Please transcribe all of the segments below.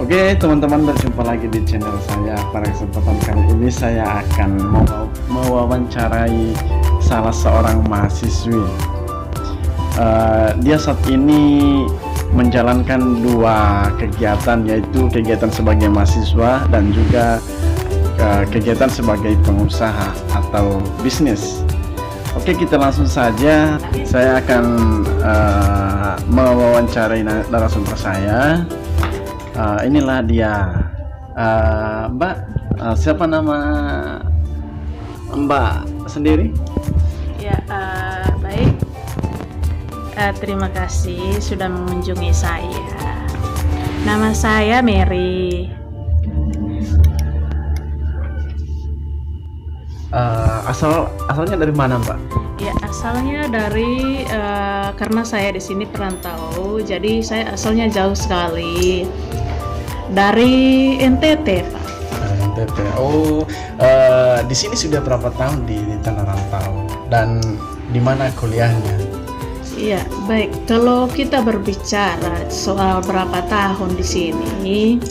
Oke teman-teman, berjumpa lagi di channel saya. Pada kesempatan kali ini saya akan mewawancarai salah seorang mahasiswi. Dia saat ini menjalankan dua kegiatan, yaitu kegiatan sebagai mahasiswa dan juga kegiatan sebagai pengusaha atau bisnis. Oke, kita langsung saja. Saya akan mewawancarai narasumber saya. Inilah dia, Mbak. Siapa nama Mbak sendiri? Ya, baik. Terima kasih sudah mengunjungi saya. Nama saya Mary. Asalnya dari mana, Mbak? Ya, asalnya dari karena saya di sini perantau, jadi saya asalnya jauh sekali dari NTT, Pak. NTT. Oh, di sini sudah berapa tahun di Tanah Rantau dan di mana kuliahnya? Iya, baik. Kalau kita berbicara soal berapa tahun di sini,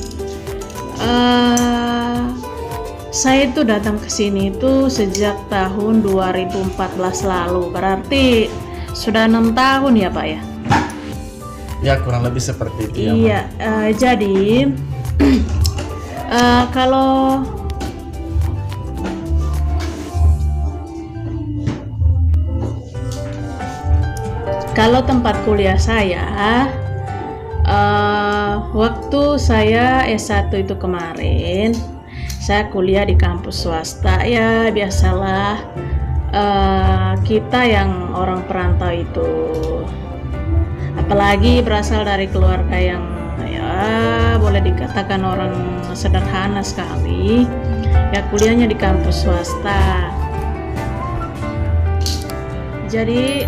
saya itu datang ke sini itu sejak tahun 2014 lalu. Berarti sudah 6 tahun ya, Pak ya? Ya, kurang lebih seperti itu ya. Iya, jadi kalau tempat kuliah saya, waktu saya S1 itu kemarin, saya kuliah di kampus swasta. Ya biasalah, kita yang orang perantau itu, apalagi berasal dari keluarga yang ya boleh dikatakan orang sederhana sekali, ya kuliahnya di kampus swasta. Jadi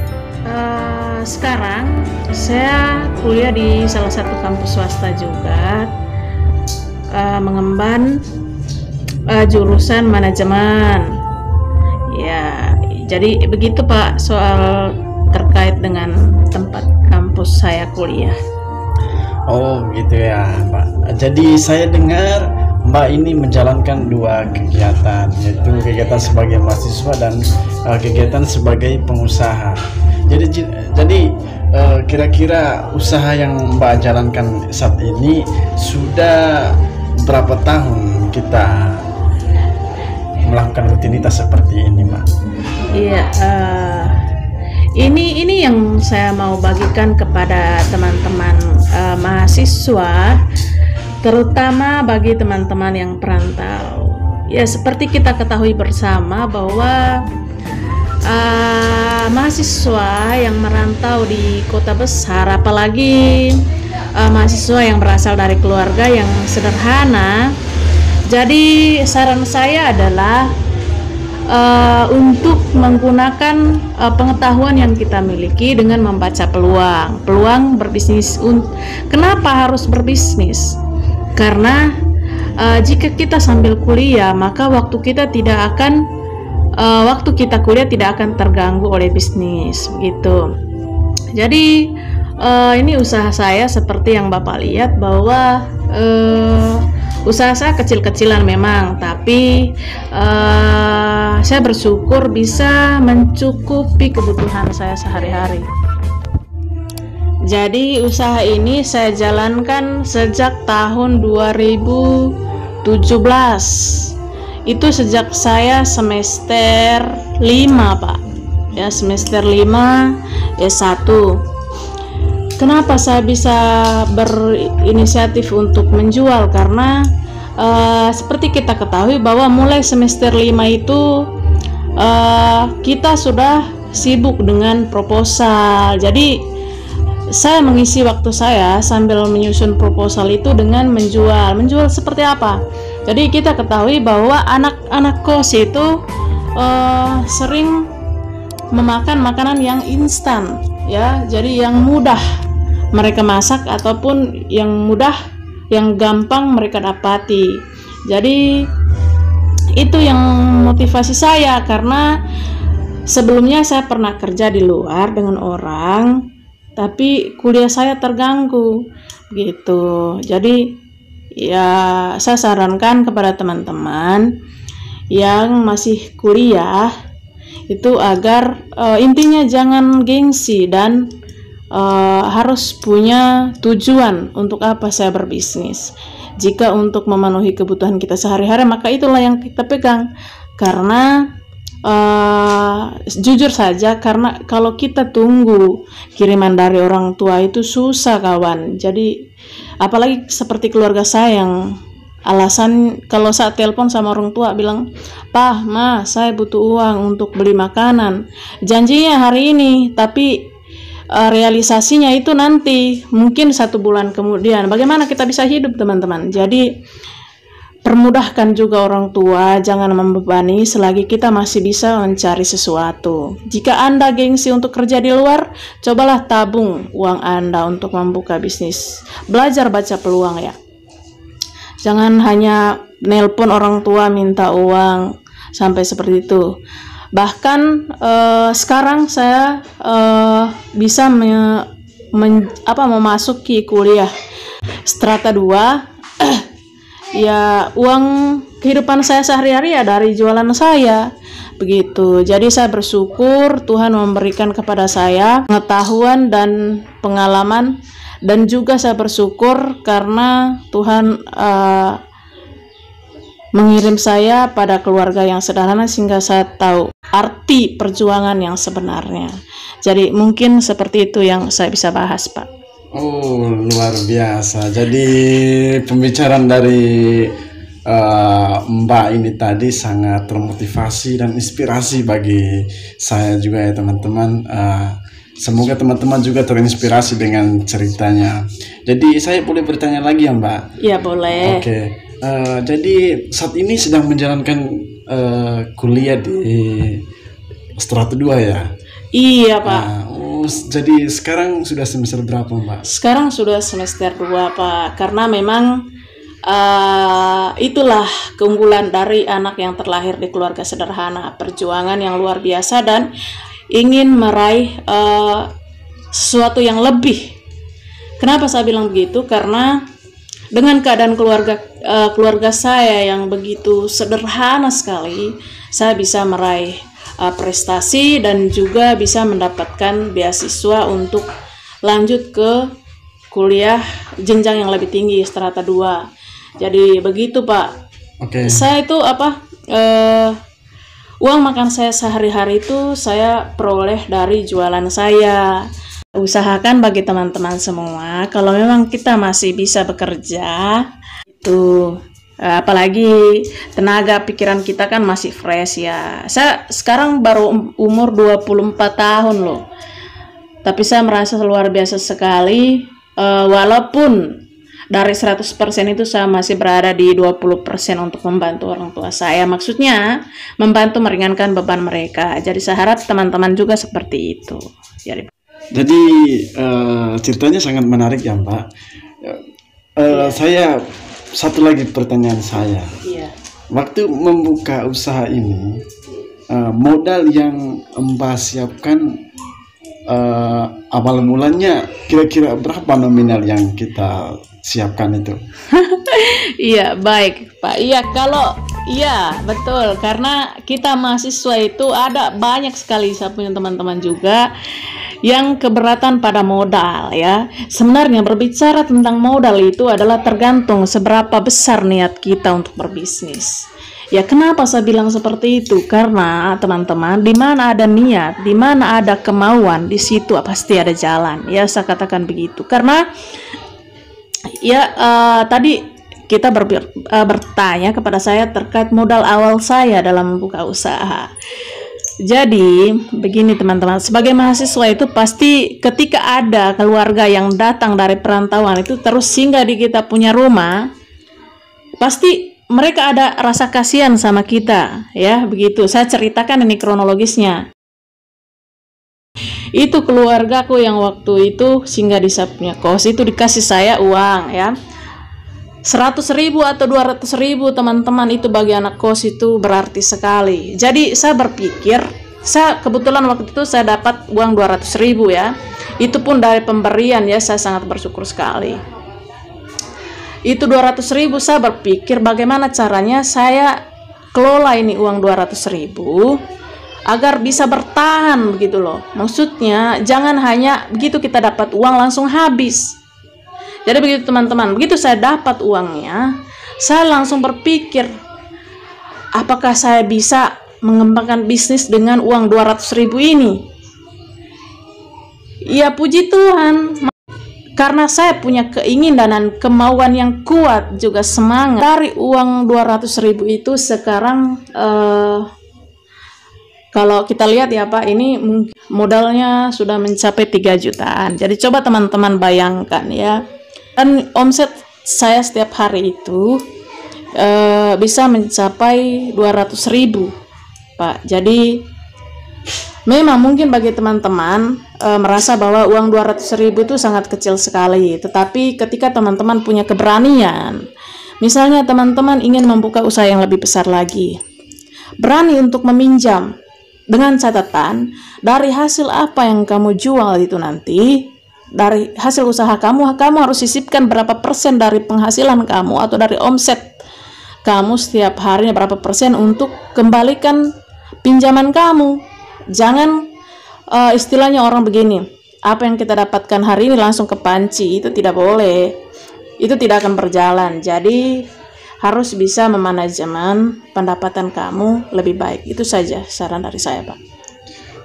sekarang saya kuliah di salah satu kampus swasta juga, mengemban jurusan manajemen. Ya, jadi begitu Pak soal terkait dengan tempat kampus saya kuliah. Oh gitu ya, Mbak. Jadi saya dengar Mbak ini menjalankan dua kegiatan, yaitu kegiatan sebagai mahasiswa dan kegiatan sebagai pengusaha. Jadi kira-kira usaha yang Mbak jalankan saat ini sudah berapa tahun kita melakukan rutinitas seperti ini, Mbak? Iya, ini yang saya mau bagikan kepada teman-teman mahasiswa, terutama bagi teman-teman yang perantau. Ya, seperti kita ketahui bersama bahwa mahasiswa yang merantau di kota besar, apalagi mahasiswa yang berasal dari keluarga yang sederhana, jadi saran saya adalah untuk menggunakan pengetahuan yang kita miliki dengan membaca peluang berbisnis. Kenapa harus berbisnis? Karena jika kita sambil kuliah, maka waktu kita kuliah tidak akan terganggu oleh bisnis, begitu. Jadi ini usaha saya seperti yang Bapak lihat bahwa usaha saya kecil-kecilan memang, tapi saya bersyukur bisa mencukupi kebutuhan saya sehari-hari. Jadi usaha ini saya jalankan sejak tahun 2017. Itu sejak saya semester 5, Pak. Ya, semester 5 S1. Kenapa saya bisa berinisiatif untuk menjual? Karena seperti kita ketahui bahwa mulai semester 5 itu kita sudah sibuk dengan proposal. Jadi saya mengisi waktu saya sambil menyusun proposal itu dengan menjual. Menjual seperti apa? Jadi kita ketahui bahwa anak-anak kos itu sering memakan makanan yang instan, ya. Jadi yang mudah mereka masak ataupun yang mudah, yang gampang mereka dapati. Jadi itu yang motivasi saya, karena sebelumnya saya pernah kerja di luar dengan orang, tapi kuliah saya terganggu gitu. Jadi ya saya sarankan kepada teman-teman yang masih kuliah itu agar intinya jangan gengsi dan harus punya tujuan untuk apa saya berbisnis. Jika untuk memenuhi kebutuhan kita sehari-hari, maka itulah yang kita pegang. Karena jujur saja, karena kalau kita tunggu kiriman dari orang tua itu susah kawan. Jadi apalagi seperti keluarga saya yang alasan kalau saat telepon sama orang tua bilang, "Pah, Ma, saya butuh uang untuk beli makanan. Janjinya hari ini, tapi realisasinya itu nanti mungkin 1 bulan kemudian." Bagaimana kita bisa hidup, teman-teman? Jadi permudahkan juga orang tua, jangan membebani selagi kita masih bisa mencari sesuatu. Jika Anda gengsi untuk kerja di luar, cobalah tabung uang Anda untuk membuka bisnis. Belajar baca peluang ya. Jangan hanya nelpon orang tua minta uang sampai seperti itu. Bahkan sekarang saya bisa memasuki kuliah strata 2 ya uang kehidupan saya sehari-hari ya dari jualan saya begitu. Jadi saya bersyukur Tuhan memberikan kepada saya pengetahuan dan pengalaman, dan juga saya bersyukur karena Tuhan mengirim saya pada keluarga yang sederhana sehingga saya tahu arti perjuangan yang sebenarnya. Jadi mungkin seperti itu yang saya bisa bahas, Pak. Oh, luar biasa. Jadi pembicaraan dari Mbak ini tadi sangat termotivasi dan inspirasi bagi saya juga ya teman-teman. Semoga teman-teman juga terinspirasi dengan ceritanya. Jadi saya boleh bertanya lagi ya Mbak? Iya boleh. Oke. Jadi saat ini sedang menjalankan kuliah di strata 2 ya? Iya Pak. Jadi sekarang sudah semester berapa Mbak? Sekarang sudah semester 2 Pak. Karena memang itulah keunggulan dari anak yang terlahir di keluarga sederhana. Perjuangan yang luar biasa dan ingin meraih sesuatu yang lebih. Kenapa saya bilang begitu? Karena dengan keadaan keluarga saya yang begitu sederhana sekali, saya bisa meraih prestasi dan juga bisa mendapatkan beasiswa untuk lanjut ke kuliah jenjang yang lebih tinggi strata 2. Jadi begitu Pak. Oke. Saya itu uang makan saya sehari-hari itu saya peroleh dari jualan saya. Usahakan bagi teman-teman semua, kalau memang kita masih bisa bekerja itu apalagi tenaga pikiran kita kan masih fresh ya. Saya sekarang baru umur 24 tahun loh. Tapi saya merasa luar biasa sekali, walaupun dari 100% itu saya masih berada di 20% untuk membantu orang tua saya. Maksudnya membantu meringankan beban mereka. Jadi saya harap teman-teman juga seperti itu. Jadi ceritanya sangat menarik ya Mbak. Saya satu lagi pertanyaan saya. Iya. Waktu membuka usaha ini, modal yang Mbak siapkan awal mulanya kira-kira berapa nominal yang kita siapkan itu? Iya, baik Pak. Iya betul, karena kita mahasiswa itu ada banyak sekali, saya punya teman-teman juga yang keberatan pada modal ya. Sebenarnya berbicara tentang modal itu adalah tergantung seberapa besar niat kita untuk berbisnis. Ya kenapa saya bilang seperti itu? Karena teman-teman, di mana ada niat, di mana ada kemauan, di situ pasti ada jalan. Ya saya katakan begitu. Karena ya tadi kita bertanya kepada saya terkait modal awal saya dalam membuka usaha. Jadi begini teman-teman, sebagai mahasiswa itu pasti ketika ada keluarga yang datang dari perantauan itu terus singgah di kita punya rumah, pasti mereka ada rasa kasihan sama kita ya, begitu. Saya ceritakan ini kronologisnya. Itu keluargaku yang waktu itu singgah di saya punya kos itu dikasih saya uang ya 100.000 atau 200.000 teman-teman, itu bagi anak kos itu berarti sekali. Jadi saya berpikir, saya kebetulan waktu itu saya dapat uang 200.000 ya, itu pun dari pemberian ya, saya sangat bersyukur sekali. itu 200.000, saya berpikir bagaimana caranya saya kelola ini uang 200.000 agar bisa bertahan begitu loh. Maksudnya jangan hanya begitu kita dapat uang langsung habis. Jadi begitu teman-teman, begitu saya dapat uangnya, saya langsung berpikir apakah saya bisa mengembangkan bisnis dengan uang 200.000 ini. Ya puji Tuhan, karena saya punya keinginan dan kemauan yang kuat, juga semangat. Dari uang 200.000 itu sekarang kalau kita lihat ya Pak, ini modalnya sudah mencapai 3 jutaan. Jadi coba teman-teman bayangkan ya. Dan omset saya setiap hari itu bisa mencapai 200.000 Pak. Jadi memang mungkin bagi teman-teman merasa bahwa uang 200.000 itu sangat kecil sekali. Tetapi ketika teman-teman punya keberanian, misalnya teman-teman ingin membuka usaha yang lebih besar lagi, berani untuk meminjam, dengan catatan dari hasil apa yang kamu jual itu nanti, dari hasil usaha kamu harus sisipkan berapa persen dari penghasilan kamu atau dari omset kamu setiap harinya, berapa persen untuk kembalikan pinjaman kamu. Jangan istilahnya orang begini, apa yang kita dapatkan hari ini langsung ke panci, itu tidak boleh, itu tidak akan berjalan. Jadi harus bisa memanajemen pendapatan kamu lebih baik. Itu saja saran dari saya, Pak.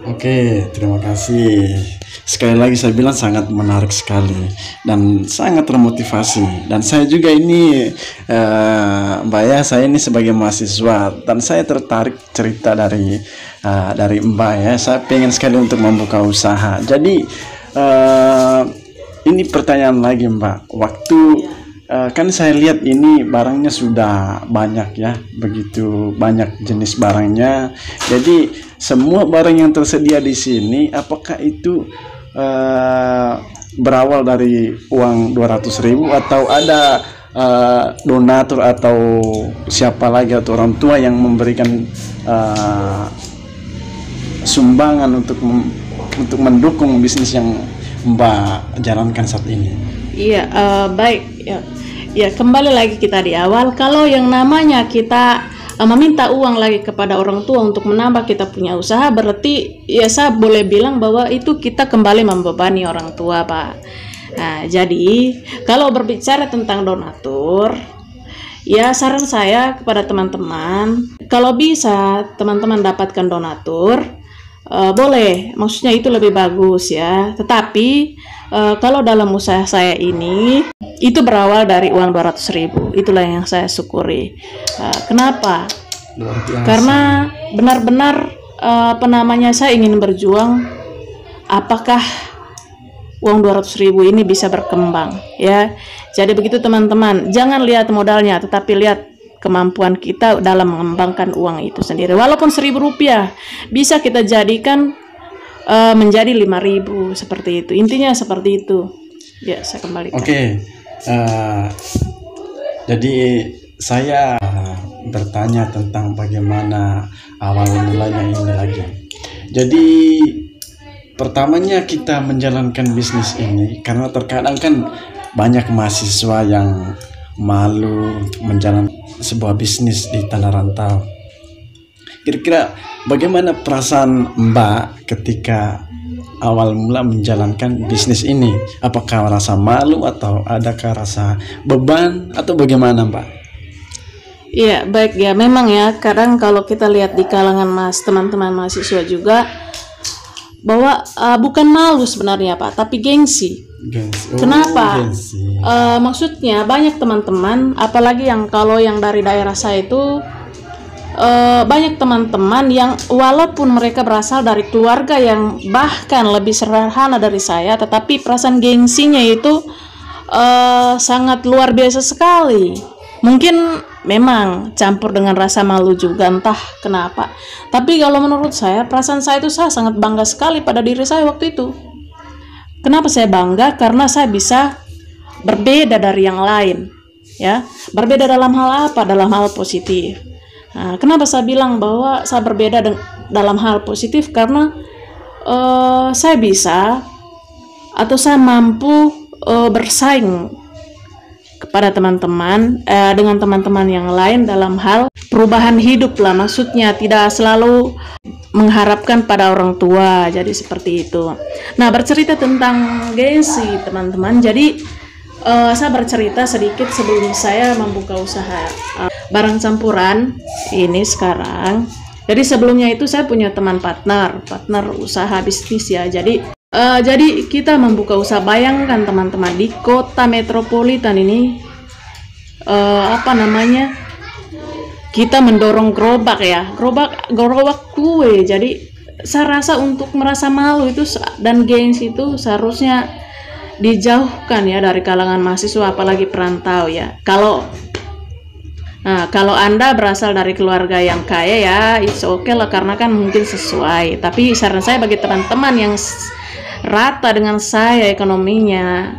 Oke, terima kasih. Sekali lagi saya bilang sangat menarik sekali dan sangat termotivasi. Dan saya juga ini Mbak ya, saya ini sebagai mahasiswa dan saya tertarik cerita dari Mbak ya. Saya pengen sekali untuk membuka usaha. Jadi ini pertanyaan lagi Mbak. Waktu kan saya lihat ini barangnya sudah banyak ya, begitu banyak jenis barangnya. Jadi semua barang yang tersedia di sini, apakah itu berawal dari uang 200.000 atau ada donatur atau siapa lagi atau orang tua yang memberikan sumbangan untuk mendukung bisnis yang Mbak jalankan saat ini? Iya, baik ya. Ya, kembali lagi kita di awal, kalau yang namanya kita meminta uang lagi kepada orang tua untuk menambah kita punya usaha, berarti ya saya boleh bilang bahwa itu kita kembali membebani orang tua, Pak. Nah, jadi kalau berbicara tentang donatur, ya saran saya kepada teman-teman, kalau bisa teman-teman dapatkan donatur, boleh, maksudnya itu lebih bagus ya. Tetapi kalau dalam usaha saya ini itu berawal dari uang 200.000, itulah yang saya syukuri. Kenapa? Karena benar-benar saya ingin berjuang. Apakah uang 200.000 ini bisa berkembang ya? Jadi begitu teman-teman, jangan lihat modalnya, tetapi lihat kemampuan kita dalam mengembangkan uang itu sendiri. Walaupun 1.000 rupiah bisa kita jadikan menjadi 5.000 seperti itu. Intinya seperti itu. Ya, saya kembalikan. Oke. Jadi saya bertanya tentang bagaimana awal mulanya ini lagi. Jadi pertamanya kita menjalankan bisnis ini karena terkadang kan banyak mahasiswa yang malu menjalankan sebuah bisnis di tanah rantau. Kira-kira bagaimana perasaan Mbak ketika awal mula menjalankan bisnis ini? Apakah rasa malu atau adakah rasa beban atau bagaimana Mbak? Iya, baik ya. Memang ya, kadang kalau kita lihat di kalangan teman-teman mahasiswa juga bahwa bukan malu sebenarnya Pak, tapi gengsi. Kenapa? Gengsi. Maksudnya banyak teman-teman, apalagi kalau yang dari daerah saya itu banyak teman-teman yang walaupun mereka berasal dari keluarga yang bahkan lebih sederhana dari saya, tetapi perasaan gengsinya itu sangat luar biasa sekali. Mungkin memang campur dengan rasa malu juga, entah kenapa. Tapi kalau menurut saya, perasaan saya itu saya sangat bangga sekali pada diri saya waktu itu. Kenapa saya bangga? Karena saya bisa berbeda dari yang lain, ya. Berbeda dalam hal apa? Dalam hal positif. Nah, kenapa saya bilang bahwa saya berbeda dalam hal positif? Karena saya bisa atau saya mampu bersaing kepada teman-teman dengan teman-teman yang lain dalam hal perubahan hidup lah, maksudnya tidak selalu mengharapkan pada orang tua, jadi seperti itu. Nah, bercerita tentang gengsi teman-teman, jadi saya bercerita sedikit sebelum saya membuka usaha barang campuran ini sekarang. Jadi sebelumnya itu saya punya teman partner usaha bisnis ya. Jadi kita membuka usaha, bayangkan teman-teman, di kota metropolitan ini kita mendorong gerobak ya, gerobak kue. Jadi saya rasa untuk merasa malu itu dan gengsi itu seharusnya dijauhkan ya dari kalangan mahasiswa, apalagi perantau ya. Kalau Anda berasal dari keluarga yang kaya ya, it's okay lah, karena kan mungkin sesuai. Tapi saran saya bagi teman-teman yang rata dengan saya ekonominya,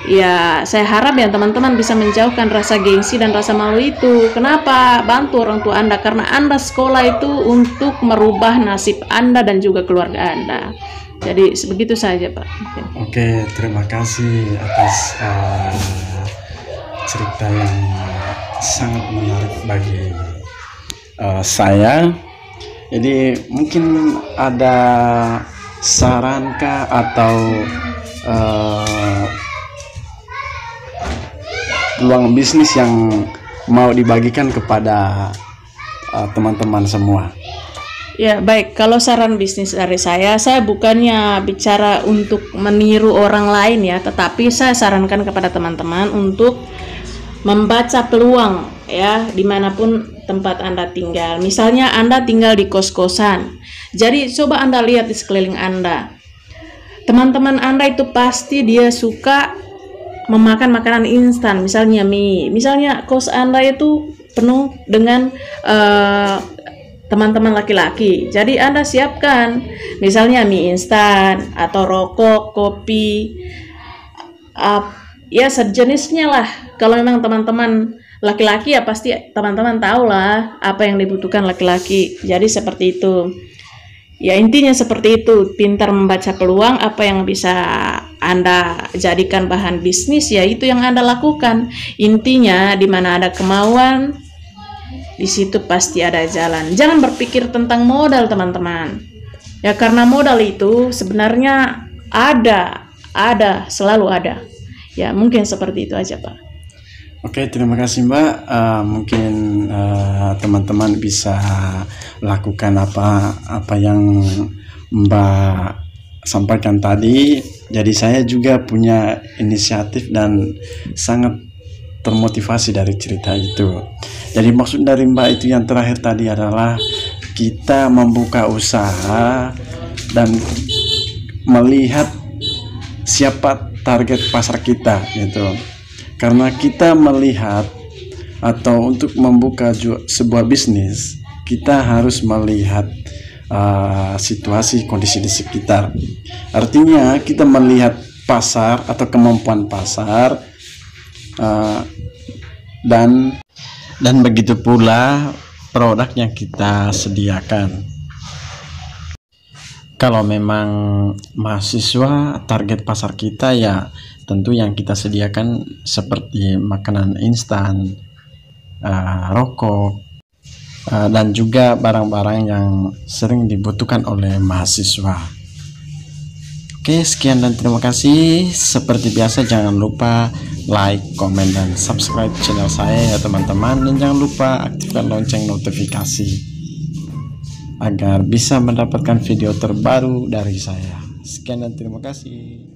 ya saya harap ya teman-teman bisa menjauhkan rasa gengsi dan rasa malu itu. Kenapa? Bantu orang tua Anda, karena Anda sekolah itu untuk merubah nasib Anda dan juga keluarga Anda. Jadi sebegitu saja Pak. Oke, terima kasih atas cerita yang sangat menarik bagi saya. Jadi mungkin ada saran kah atau peluang bisnis yang mau dibagikan kepada teman-teman semua? Ya baik, kalau saran bisnis dari saya bukannya bicara untuk meniru orang lain ya, tetapi saya sarankan kepada teman-teman untuk membaca peluang ya, dimanapun tempat Anda tinggal. Misalnya Anda tinggal di kos-kosan, jadi coba Anda lihat di sekeliling Anda, teman-teman Anda itu pasti dia suka memakan makanan instan, misalnya mie. Misalnya kos Anda itu penuh dengan teman-teman laki-laki, jadi Anda siapkan misalnya mie instan atau rokok, kopi, ya sejenisnya lah. Kalau memang teman-teman laki-laki ya pasti teman-teman tahu lah apa yang dibutuhkan laki-laki. Jadi seperti itu. Ya intinya seperti itu, pintar membaca peluang, apa yang bisa Anda jadikan bahan bisnis ya itu yang Anda lakukan. Intinya di mana ada kemauan, di situ pasti ada jalan. Jangan berpikir tentang modal teman-teman. Ya karena modal itu sebenarnya selalu ada. Ya mungkin seperti itu aja Pak. Oke, terima kasih Mbak. Mungkin teman-teman bisa lakukan apa yang Mbak sampaikan tadi. Jadi saya juga punya inisiatif dan sangat termotivasi dari cerita itu. Jadi maksud dari Mbak itu yang terakhir tadi adalah kita membuka usaha dan melihat siapa target pasar kita gitu. Karena kita melihat atau untuk membuka sebuah bisnis, kita harus melihat situasi kondisi di sekitar. Artinya kita melihat pasar atau kemampuan pasar, dan begitu pula produk yang kita sediakan. Kalau memang mahasiswa, target pasar kita ya tentu yang kita sediakan seperti makanan instan, rokok, dan juga barang-barang yang sering dibutuhkan oleh mahasiswa. Oke, sekian dan terima kasih. Seperti biasa jangan lupa like, komen, dan subscribe channel saya ya teman-teman. Dan jangan lupa aktifkan lonceng notifikasi agar bisa mendapatkan video terbaru dari saya. Sekian dan terima kasih.